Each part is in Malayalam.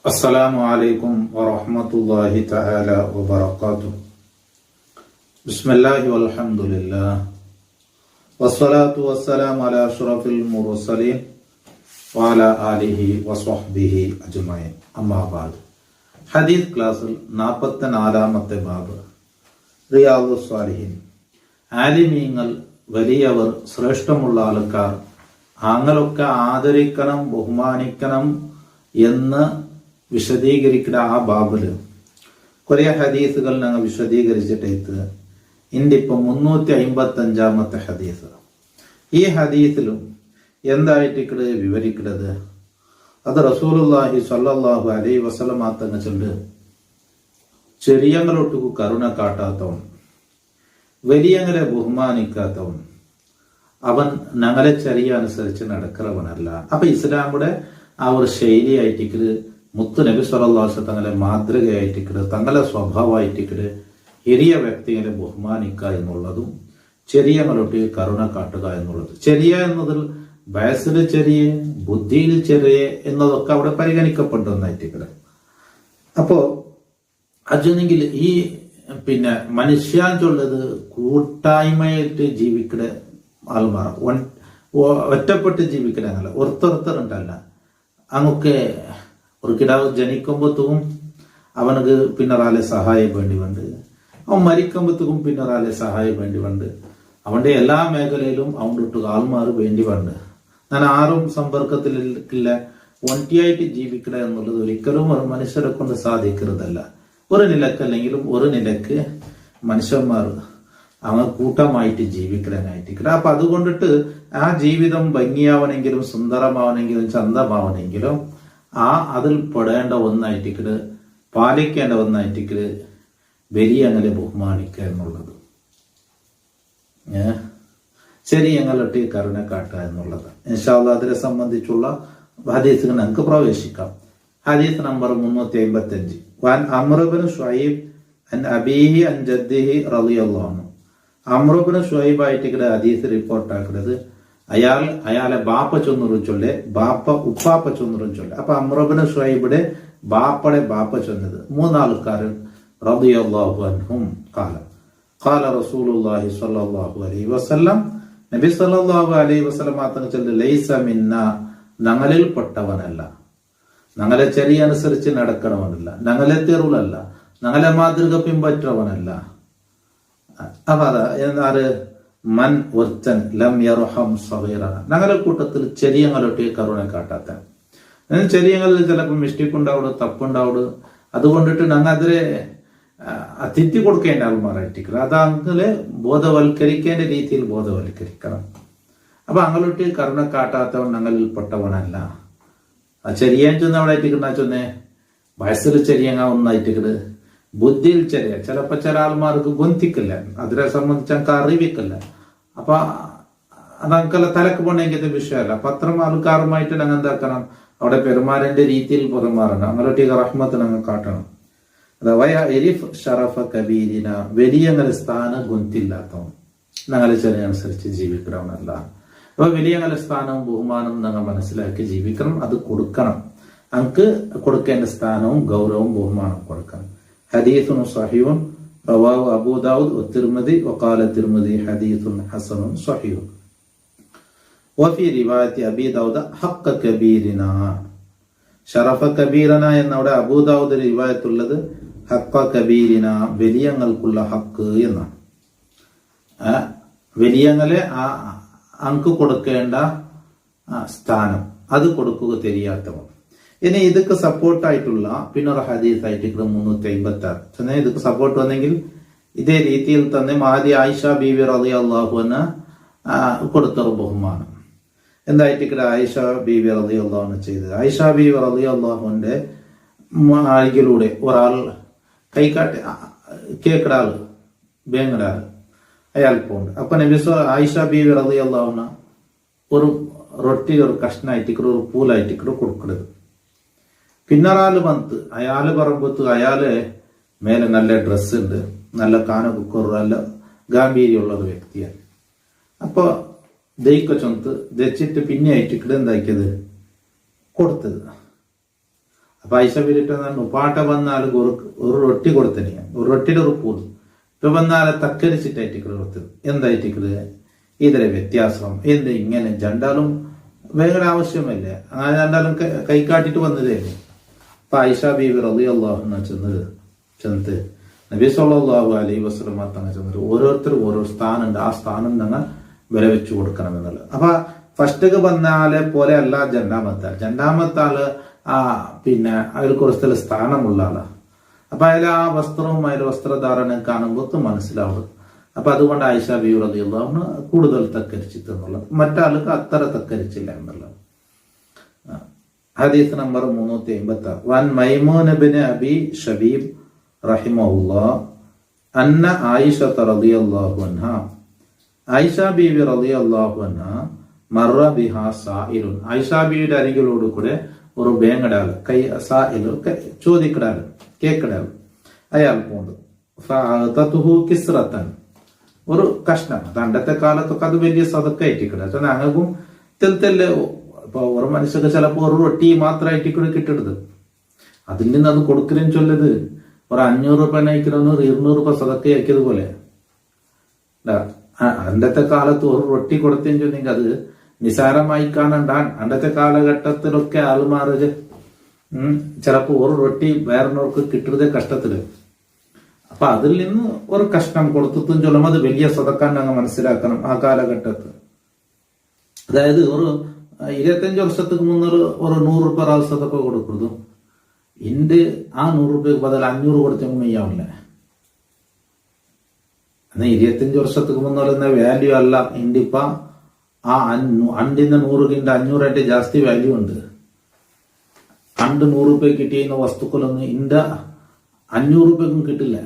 അസ്സലാമു അലൈക്കും വറഹ്മത്തുള്ളാഹി തആല വബറകാതുഹു. ബിസ്മില്ലാഹി വൽഹംദുലില്ലാഹ് വസ്സലാത്തു വസ്സലാമു അലാ അഷ്റഫിൽ മുർസലീൻ വഅലാ ആലിഹി വസ്വഹ്ബിഹി അജ്മഈൻ. അമ്മാ ബഅദ്. ഹദീസ് ക്ലാസ്സിൽ 44-ാമത്തെ ബാബ് റിയാദുസ് സ്വാലിഹീൻ. ആലിമീങ്ങൾ, വലിയവർ, ശ്രേഷ്ഠമുള്ള ആൾക്കാർ, ആങ്ങളൊക്കെ ആദരിക്കണം, ബഹുമാനിക്കണം എന്ന് വിശദീകരിക്കുന്ന ആ ബാബില് കുറെ ഹദീസുകൾ ഞങ്ങൾ വിശദീകരിച്ചിട്ട് ഇന്നിപ്പം 355-ാമത്തെ ഹദീസ്. ഈ ഹദീസിലും എന്തായിട്ട് വിവരിക്കുന്നത്, അത് റസൂലുള്ളാഹി സ്വല്ലല്ലാഹു അലൈഹി വസല്ലം തങ്ങൾ ചൊല്ല്, ചെറിയങ്ങളൊട്ടുക്ക് കരുണ കാട്ടാത്തവൻ, വലിയങ്ങളെ ബഹുമാനിക്കാത്തവൻ, അവൻ ഞങ്ങളെ ചെറിയ അനുസരിച്ച് നടക്കുന്നവനല്ല. അപ്പൊ ഇസ്ലാമുടെ ആ ഒരു ശൈലിയായിട്ടിക്കല്, മുത്തു നബി സ്വല്ലല്ലാഹു അലൈഹി വസല്ലം തങ്ങളെ മാതൃകയായിട്ടിക്കല്, തങ്ങളെ സ്വഭാവമായിട്ടിക്കല് hiരിയ വ്യക്തികളെ ബഹുമാനിക്കുക എന്നുള്ളതും ചെറിയങ്ങളൊട്ട് കരുണ കാട്ടുക എന്നുള്ളത്. ചെറിയ എന്നതിൽ വയസ്സിൽ ചെറിയ, ബുദ്ധിയിൽ ചെറിയ എന്നതൊക്കെ അവിടെ പരിഗണിക്കപ്പെടുന്നതായിട്ടിക്കല്. അപ്പോ അജെങ്കിൽ ഈ മനുഷ്യാൻ ചൊല്ലത് കൂട്ടായ്മയായിട്ട് ജീവിക്കുന്ന ആൾമാർ, ഒറ്റപ്പെട്ട് ജീവിക്കണല്ല, ഒരുത്തരുണ്ടല്ല. അങ്ങൊക്കെ ഒരു കിടാവ് ജനിക്കുമ്പോഴത്തേക്കും അവനക്ക് പിന്നൊരാളെ സഹായം വേണ്ടി വണ്ട്, അവൻ മരിക്കുമ്പോഴത്തേക്കും പിന്നൊരാളെ സഹായം വേണ്ടി വണ്ട്, അവന്റെ എല്ലാ മേഖലയിലും അവൻ്റെ ആൾമാർ വേണ്ടി വണ്ട്. ഞാൻ ആരും സമ്പർക്കത്തിലില്ല, ഒറ്റയായിട്ട് ജീവിക്കണ എന്നുള്ളത് ഒരിക്കലും ഒരു മനുഷ്യരെ കൊണ്ട് സാധിക്കുന്നതല്ല. ഒരു നിലക്കല്ലെങ്കിലും ഒരു നിലക്ക് മനുഷ്യന്മാർ അവൻ കൂട്ടമായിട്ട് ജീവിക്കണനായിട്ട്. അപ്പൊ അതുകൊണ്ടിട്ട് ആ ജീവിതം ഭംഗിയാവണെങ്കിലും, സുന്ദരമാവണെങ്കിലും, ചന്തമാവണെങ്കിലും അതിൽ പെടേണ്ട ഒന്നായിട്ടിക്കല്, പാലിക്കേണ്ട ഒന്നായിട്ടിക്കല് വലിയങ്ങളെ ബഹുമാനിക്കുക എന്നുള്ളത്, ചെറിയങ്ങളൊട്ടി കരുണ കാട്ടുക എന്നുള്ളത്. ഇൻഷാ അല്ലാഹ് അതിനെ സംബന്ധിച്ചുള്ള ഹദീസുകൾ നമുക്ക് പ്രവേശിക്കാം. ഹദീസ് നമ്പർ 355. വൻ അംർ ഇബ്നു ശുഐബ് അൻ അബീഹി അൻ ജദ്ദിഹി റളിയല്ലാഹു അൻഹു. അംർ ഇബ്നു ശുഐബ് ആയിട്ട് ഹദീസ് റിപ്പോർട്ട് ആക്കുന്നത്, അയാളെ ബാപ്പ ചൊന്നറും ചൊല്ലെ, ഉപ്പാപ്പ ചൊന്നറും ചൊല്ലെ. അപ്പൊ അംർ ഇബ്നു ശുഐബിയുടെ ബാപ്പയുടെ ബാപ്പ ചൊന്നത് മൂന്നാൾക്കാരൻ റളിയല്ലാഹു അൻഹും ഖാല റസൂലുള്ളാഹി സ്വല്ലല്ലാഹു അലൈഹി വസല്ലം, നബി സ്വല്ലല്ലാഹു അലൈഹി വസല്ലം തങ്ങൾ ചൊല്ല്, ലൈസ മിന്നാ, ഞങ്ങളിൽ പെട്ടവനല്ല, ഞങ്ങളെ ചെറിയ അനുസരിച്ച് നടക്കണവനല്ല, ഞങ്ങളെ തെരുളല്ല, ഞങ്ങളെ മാതൃക പിൻപറ്റവനല്ല. അപ്പൊ എന്നാല് മൻ ഒരുത്തൻ ലം യർഹം സഗീറന, ഞങ്ങളുടെ കൂട്ടത്തിൽ ചെറിയങ്ങളൊട്ടി കരുണ കാട്ടാത്ത. ചെറിയങ്ങളിൽ ചിലപ്പോൾ മിസ്റ്റേക്ക് ഉണ്ടാവും, തപ്പുണ്ടാവും. അതുകൊണ്ടിട്ട് ഞങ്ങൾ അതിലെ തിരുത്തി കൊടുക്കേണ്ട ആൾമാരായിട്ടില്ല. അത് അങ്ങനെ ബോധവൽക്കരിക്കേണ്ട രീതിയിൽ ബോധവൽക്കരിക്കണം. അപ്പൊ അങ്ങോട്ട് കരുണ കാട്ടാത്തവൻ ഞങ്ങളിൽ പെട്ടവനല്ല. ചെറിയാൻ ചെന്നവിടായിട്ടിക്കണ ചൊന്നേ വയസ്സിൽ ചെറിയങ്ങ ഒന്നായിട്ടിക്കട്, ബുദ്ധിയിൽ ചെറിയ, ചിലപ്പോ ചില ആൾമാർക്ക് ഗൊന്തിക്കില്ല, അതിനെ സംബന്ധിച്ച് ഞങ്ങൾക്ക് അറിവിക്കില്ല. അപ്പൊ അതങ്ങൾക്കെല്ലാം തലക്ക് പോണെങ്കിലത്തെ വിഷയമല്ല. അപ്പൊ അത്തരം ആൾക്കാരുമായിട്ട് ഞങ്ങൾ എന്താക്കണം, അവിടെ പെരുമാറേണ്ട രീതിയിൽ പെരുമാറണം. അങ്ങോട്ട് റഹ്മത്ത് ഞങ്ങൾ കാട്ടണം. അഥവാ എരിഫ് ഷറഫ കബീരിന, വലിയങ്ങനെ സ്ഥാനം ഗൊന്തില്ലാത്തവൻ, ഞങ്ങളെ ചെറിയ അനുസരിച്ച് ജീവിക്കണമെന്നല്ല. അപ്പൊ വലിയങ്ങനെ സ്ഥാനവും ബഹുമാനവും ഞങ്ങൾ മനസ്സിലാക്കി ജീവിക്കണം. അത് കൊടുക്കണം. നമുക്ക് കൊടുക്കേണ്ട സ്ഥാനവും ഗൗരവവും ബഹുമാനവും കൊടുക്കണം. ഹദീസുൻ സഹീഹുൻ റവാഹു അബൂ ദാവൂദ് വതിർമിദി വഖാല തിർമിദി ഹദീസുൻ ഹസനുൻ സഹീഹുൻ. വഫി റിവായത്തി അബീ ദാവൂദ് ഹഖ്ഖ കബീരിന, ഷറഫ കബീരന എന്നവിടെ അബൂ ദാവൂദ് റിവായത്തുള്ളത് ഹഖ്ഖ കബീരിന, വലിയങ്ങൾക്കുള്ള ഹക്ക് എന്നാണ്. വലിയങ്ങളെ അങ്ക് കൊടുക്കേണ്ട സ്ഥാനം അത് കൊടുക്കുക தெரியாதവൻ. ഇനി ഇതൊക്കെ സപ്പോർട്ടായിട്ടുള്ള പിന്നൊരു ഹദീസ് ആയിട്ട് 356. ഇതൊക്കെ സപ്പോർട്ട് വന്നെങ്കിൽ ഇതേ രീതിയിൽ തന്നെ മഹദി ആയിഷ ബീവി റളിയല്ലാഹു അൻഹ കൊടുത്തൊരു ബഹുമാനം എന്തായിട്ട് ആയിഷ ബീവി റളിയല്ലാഹു അൻഹ ചെയ്തത്. ആയിഷ ബീവി റളിയല്ലാഹുവിന്റെ അരികിലൂടെ ഒരാൾ കൈകാട്ടി കേക്കട ആള്, ബേങ്ങട ആള്, അയാൾ പോകുന്നുണ്ട്. അപ്പൊ നബി ആയിഷ ബീവി റളിയല്ലാഹു അൻഹ ഒരു റൊട്ടി ഒരു കഷ്ണായിട്ടിക്കോ ഒരു പൂലായിട്ടിക്കോ കൊടുക്കരുത്. പിന്നൊരാള് വന്ന് അയാള് പറയുമ്പോ അയാള് മേലെ നല്ല ഡ്രസ്സ് ഉണ്ട്, നല്ല കാനൊക്കെ നല്ല ഗാംഭീര്യമുള്ള ഒരു വ്യക്തിയാണ്. അപ്പൊ ദൈക്ക ചൊന്ത് ദച്ചിട്ട് പിന്നെ ആയിട്ടിക്കട് എന്താക്കിയത് കൊടുത്തത്. അപ്പൊ ആയിഷ ബീവിട്ട് ഉപ്പാട്ട വന്നാൽ ഒരു റൊട്ടി കൊടുത്തനി, ഒരു റൊട്ടിയുടെ ഒരു പൂന്ന് ഇപ്പൊ വന്നാലെ തക്കരിച്ചിട്ടായിട്ടിക്കട് കൊടുത്തത്. എന്തായിട്ടിക്കട് ഇതിലെ വ്യത്യാസം എന്ത് ഇങ്ങനെ രണ്ടാലും ഭയങ്കര ആവശ്യമല്ല, അങ്ങനെ രണ്ടാലും കൈക്കാട്ടിട്ട് വന്നതേ. അപ്പൊ ആയിഷ ബീവി റളിയല്ലാഹു അൻഹ ചെന്ന് നബി സല്ലല്ലാഹു അലൈഹി വസല്ലം തങ്ങൾ ചെന്നിട്ട് ഓരോരുത്തരും ഓരോ സ്ഥാനമുണ്ട്, ആ സ്ഥാനം ഞങ്ങൾ വില വെച്ചു കൊടുക്കണം എന്നുള്ളത്. അപ്പൊ ഫസ്റ്റ് വന്നാലെ പോലെ അല്ല രണ്ടാമത്തെ ആള് പിന്നെ അതിൽ കുറച്ച് സ്ഥാനമുള്ള ആളാ. അപ്പൊ അതിൽ ആ വസ്ത്രവും അതിൽ വസ്ത്രധാരണ കാണുമ്പോൾ മനസ്സിലാവും. അപ്പൊ അതുകൊണ്ട് ആയിഷ ബീവി റളിയല്ലാഹു അൻഹ കൂടുതൽ തക്കരിച്ചിട്ട് എന്നുള്ളത്, മറ്റാൾക്ക് അത്ര തക്കരിച്ചില്ല എന്നുള്ളത്. ഹദീസ് നമ്പർ 356. വൻ മൈമൂൻ ഇബ്നു അബി ശബീബ് റഹിമഹുല്ലാഹ് അന്ന ആയിഷ റളിയല്ലാഹു അൻഹ, ആയിഷ ബീവി റളിയല്ലാഹു അൻഹ മറ ബിഹാ സായിലുൻ, ആയിഷ ബീവിയുടെ അരികിലോട് കൂടെ ഒരു ബേങ്ങടാല് സായിലു ചോദിക്കടാല് കേക്കടാല് അയാൾ പോകുന്നത്. ഫഅതതുഹു കിസ്റതൻ, ഒരു കഷ്ണം. പണ്ടത്തെ കാലത്തൊക്കെ അത് വലിയ സദക്കായിട്ടിക്കട. ഞങ്ങൾക്കും തെൽത്തല്ലേ ഇപ്പൊ ഒരു മനുഷ്യർക്ക് ചിലപ്പോ ഒരു റൊട്ടി മാത്രമായിട്ട് കിട്ടരുത്, അതിൽ നിന്ന് അത് കൊടുക്കലും ചൊല്ലത് ഒരു 500 രൂപ നയിക്കണമെന്ന് 200 രൂപ സദക്കയാക്കിയത് പോലെ. അന്നത്തെ കാലത്ത് ഒരു റൊട്ടി കൊടുത്തേന്ന് ചൊന്നെങ്കിൽ അത് നിസാരമായി കാണണ്ടാൻ. അന്നത്തെ കാലഘട്ടത്തിലൊക്കെ ആൾമാര് ചിലപ്പോ ഒരു റൊട്ടി വേറൊന്നവർക്ക് കിട്ടുന്നത് കഷ്ടത്തില്. അപ്പൊ അതിൽ നിന്ന് ഒരു കഷ്ണം കൊടുത്തിട്ടും ചൊല്ലും അത് വലിയ സദക്കാൻ ഞങ്ങൾ മനസ്സിലാക്കണം ആ കാലഘട്ടത്ത്. അതായത് ഒരു 25 വർഷத்துக்கு മുന്നൊരു 100 രൂപ സദക്ക കൊടുക്കുന്നത് ഇണ്ട് ആ 100 രൂപയ്ക്ക് ബദൽ 500 കൊടുത്തെങ്കിൽ മെയ്യാവില്ല. എന്നാ 25 വർഷத்துக்கு മുന്നോരുന്ന വാല്യൂ അല്ല ഇണ്ടിപ്പ ആ അണ്ടിന്ന് 100 കിണ്ട് 500 ജാസ്തി വാല്യൂ ഉണ്ട്. അണ്ട് 100 രൂപ കിട്ടിയുന്ന വസ്തുക്കളൊന്നും ഇണ്ട 500 രൂപയ്ക്കും കിട്ടില്ല.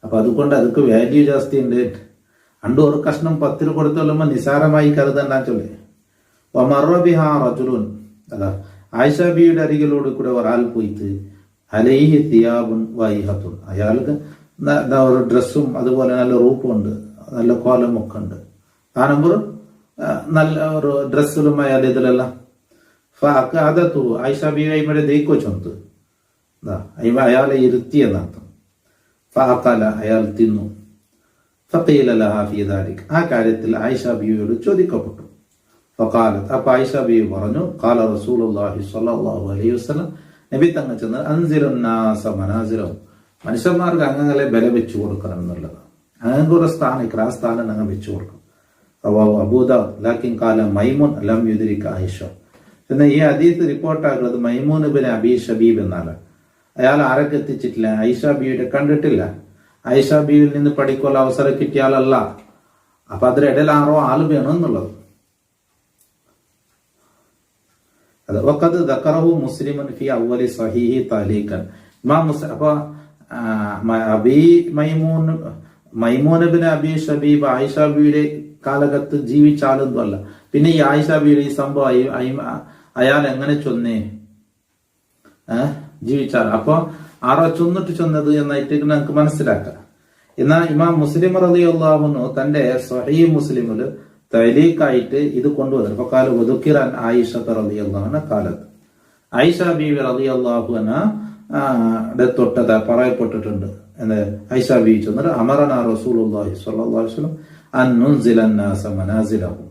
അപ്പൊ അതുകൊണ്ട് അതൊക്കെ വാല്യൂ ജാസ്തി ഉണ്ട്. അണ്ട് ഒരു കഷ്ണം 10 രൂപ കൊടുത്തോളുമ്പോ നിസാരമായി കരുതണ്ടാൻ ചൊല്ലേ. വമറബിഹാ റജുലുൻ, അതാ ആയിഷ ബീവിയുടെ അരികിലോട് കൂടെ ഒരാൾ പോയിട്ട് അലൈഹി തിയാബുൻ വൈഹത്തുൻ, അയാൾക്ക് ഒരു ഡ്രസ്സും അതുപോലെ നല്ല റൂപ്പുണ്ട്, നല്ല കോലമൊക്കെ ഉണ്ട്. കാണുമ്പോൾ നല്ല ഒരു ഡ്രസ്സിലും അയാൾ ഇതിലെല്ലാം അതത്തു ആയിഷ ബീവി അയിമടെ ദൈക്കോ ചൊന്ത് അയാളെ ഇരുത്തിയെന്നർത്ഥം. ഫഅഖല, അയാൾ തിന്നു. ഫഖീല ലഹാ ഫീ ദാലിക, ആ കാര്യത്തിൽ ആയിഷ ബീവിയോട് ചോദിക്കപ്പെട്ടു. ഫഖാലത്ത്, അപ്പൊ ആയിഷ ബീവി പറഞ്ഞു, ഖാല റസൂലുള്ളാഹി സ്വല്ലല്ലാഹു അലൈഹി വസല്ലം, നബി തങ്ങൾ ചെന്ന് അൻസിലുൻ നാസ മനാസിലഹും, മനുഷ്യന്മാർക്ക് അംഗങ്ങളെ ബല വെച്ചു കൊടുക്കണം എന്നുള്ളതാണ്. അങ്ങനെ ഒരു സ്ഥാനം ആ സ്ഥാനം ഞങ്ങൾ വെച്ചു കൊടുക്കണം. റവാഹു അബൂദാവൂദ്. ലാക്കിൻ ഖാല മൈമൂൻ ലം യുദ്രിക ആയിഷ, എന്നാൽ ഈ ഹദീസ് റിപ്പോർട്ടാക്കുന്നത് മൈമൂൻ ഇബ്നു അബി ശബീബ് എന്നാണ്. അയാൾ ആരൊക്കെ എത്തിച്ചിട്ടില്ല, ആയിഷ ബീവിയുടെ കണ്ടിട്ടില്ല. ആയിഷ ബീവിൽ നിന്ന് പഠിക്കുള്ള അവസരം കിട്ടിയ ആളല്ല. അപ്പൊ അതിനിടയിൽ ആരോ ആള് വേണം എന്നുള്ളത്. വഖദ് ദക്കറഹു മുസ്ലിമുൻ ഫി അവ്വലി സ്വഹീഹി തഅലീഖൻ. ഇമാം മുസ്ലിം, അപ്പൊ മൈമൂൻ ഇബ്നു അബി ശബീബ് ആയിഷ ബീവിയുടെ കാലഘട്ടത്ത് ജീവിച്ച ആളൊന്നും അല്ല. പിന്നെ ഈ ആയിഷ ബീവിയുടെ ഈ സംഭവം അയാൾ എങ്ങനെ ചൊന്നേ ജീവിച്ചാൽ, അപ്പൊ ആരോ ചൊന്നിട്ട് ചൊന്നത് എന്നായിട്ട് നമുക്ക് മനസ്സിലാക്കാം. എന്നാൽ ഇമാം മുസ്ലിം റളിയല്ലാഹു അൻഹു തന്റെ സ്വഹീഹ് മുസ്ലിമില് തഅലീഖായിട്ട് ഇത് കൊണ്ടുവന്നു. അപ്പൊ കാല വദുക്കിറൻ ആയിഷ റളിയല്ലാഹു അൻഹ കാലത്ത്, ആയിഷ ബീവി റളിയല്ലാഹു അൻഹ തൊട്ടത് പറയപ്പെട്ടിട്ടുണ്ട്. ആയിഷ ബീവി ചൊന്നത് അമറന റസൂലുള്ളാഹി സ്വല്ലല്ലാഹു അലൈഹി വസല്ലം അൻ നുൻസിലൻ നാസ മനാസിലഹും,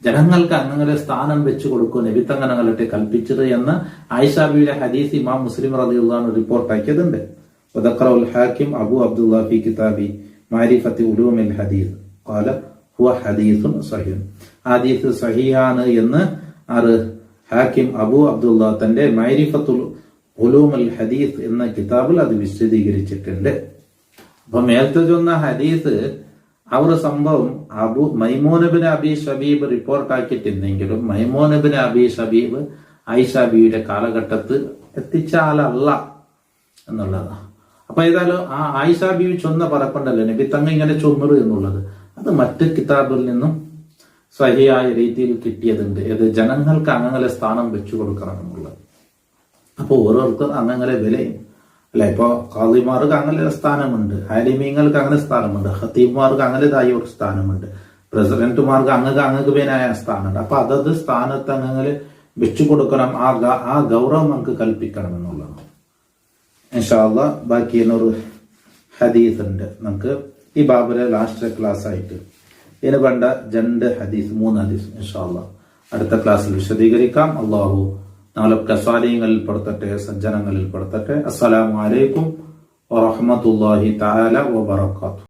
ജനങ്ങൾക്ക് അങ്ങനെ സ്ഥാനം വെച്ചു കൊടുക്കും നബി തങ്ങളെ കൽപ്പിച്ചത് എന്ന് ആയിഷ ബീവിയുടെ ഹദീസ് ഇമാം മുസ്ലിം റളിയല്ലാഹു അൻഹു റിപ്പോർട്ടാക്കിയതുണ്ട്. വദക്കറൽ ഹാക്കിം അബു അബ്ദുല്ലാ ഫി കിതാബി മഅരിഫത്തി ഉലൂമിൽ ഹദീസ് ഖാല ഹുവ ഹദീസുൻ സഹീഹ്, ഹദീസ് സഹീഹാണ് എന്ന് ഹാക്കിം അബു അബ്ദുല്ലാ തന്റെ മഅരിഫത്തുൽ ഉലൂമുൽ ഹദീസ് എന്ന കിതാബിൽ അത് വിശദീകരിച്ചിട്ടുണ്ട്. അപ്പൊ മേൽത്തെ ചൊന്ന ഹദീസ് ആ ഒരു സംഭവം മൈമൂൻ ഇബ്നു അബി ശബീബ് റിപ്പോർട്ടാക്കിയിട്ടുണ്ടെങ്കിലും മൈമൂൻ ഇബ്നു അബി ശബീബ് ആയിഷ ബീവിയുടെ കാലഘട്ടത്തിൽ എത്തിച്ച ആളല്ല എന്നുള്ളതാണ്. അപ്പൊ ഏതായാലും ആ ആയിഷ ബീവി ചൊന്ന പറക്കൊണ്ടല്ലോ നബി തങ്ങൾ ഇങ്ങനെ ചൊന്നത് എന്നുള്ളത്, അത് മറ്റ് കിതാബിൽ നിന്നും സഹിയായ രീതിയിൽ കിട്ടിയതുണ്ട്. ഏത് ജനങ്ങൾക്ക് അംഗങ്ങളെ സ്ഥാനം വെച്ചു കൊടുക്കണം എന്നുള്ളത്. അപ്പൊ ഓരോരുത്തർ അംഗങ്ങളെ വിലയും അല്ലെ. ഇപ്പൊ ഖാദിമാർക്ക് അങ്ങനെ സ്ഥാനമുണ്ട്, ആലിമീങ്ങൾക്ക് അങ്ങനെ സ്ഥാനമുണ്ട്, ഖത്തീബ്മാർക്ക് അങ്ങനെതായ ഒരു സ്ഥാനമുണ്ട്, പ്രസിഡന്റുമാർക്ക് അങ്ങക്ക് പേനായ സ്ഥാനമുണ്ട്. അപ്പൊ അതത് സ്ഥാനത്ത് അംഗങ്ങളെ വെച്ചു കൊടുക്കണം, ആ ഗൗരവം നമുക്ക് കൽപ്പിക്കണം എന്നുള്ളതാണ്. ഇൻഷാ അല്ലാഹ് ബാക്കി എന്നൊരു ഹദീസ് ഉണ്ട് നമുക്ക് ഈ ബാബിലെ ലാസ്റ്റ് ക്ലാസ് ആയിട്ട്. ഇതിന് വേണ്ട 2 ഹദീസ് 3 ഹദീസ് ഇൻഷാ അല്ലാഹ് അടുത്ത ക്ലാസ്സിൽ വിശദീകരിക്കാം. അള്ളാഹു ഞങ്ങളൊക്കെ സ്വാലിഹ്യങ്ങളിൽ പെടുത്തട്ടെ, സജ്ജനങ്ങളിൽ പെടുത്തട്ടെ. അസ്സലാമു അലൈക്കും വറഹ്മത്തുള്ളാഹി തആല വബറകാതുഹു.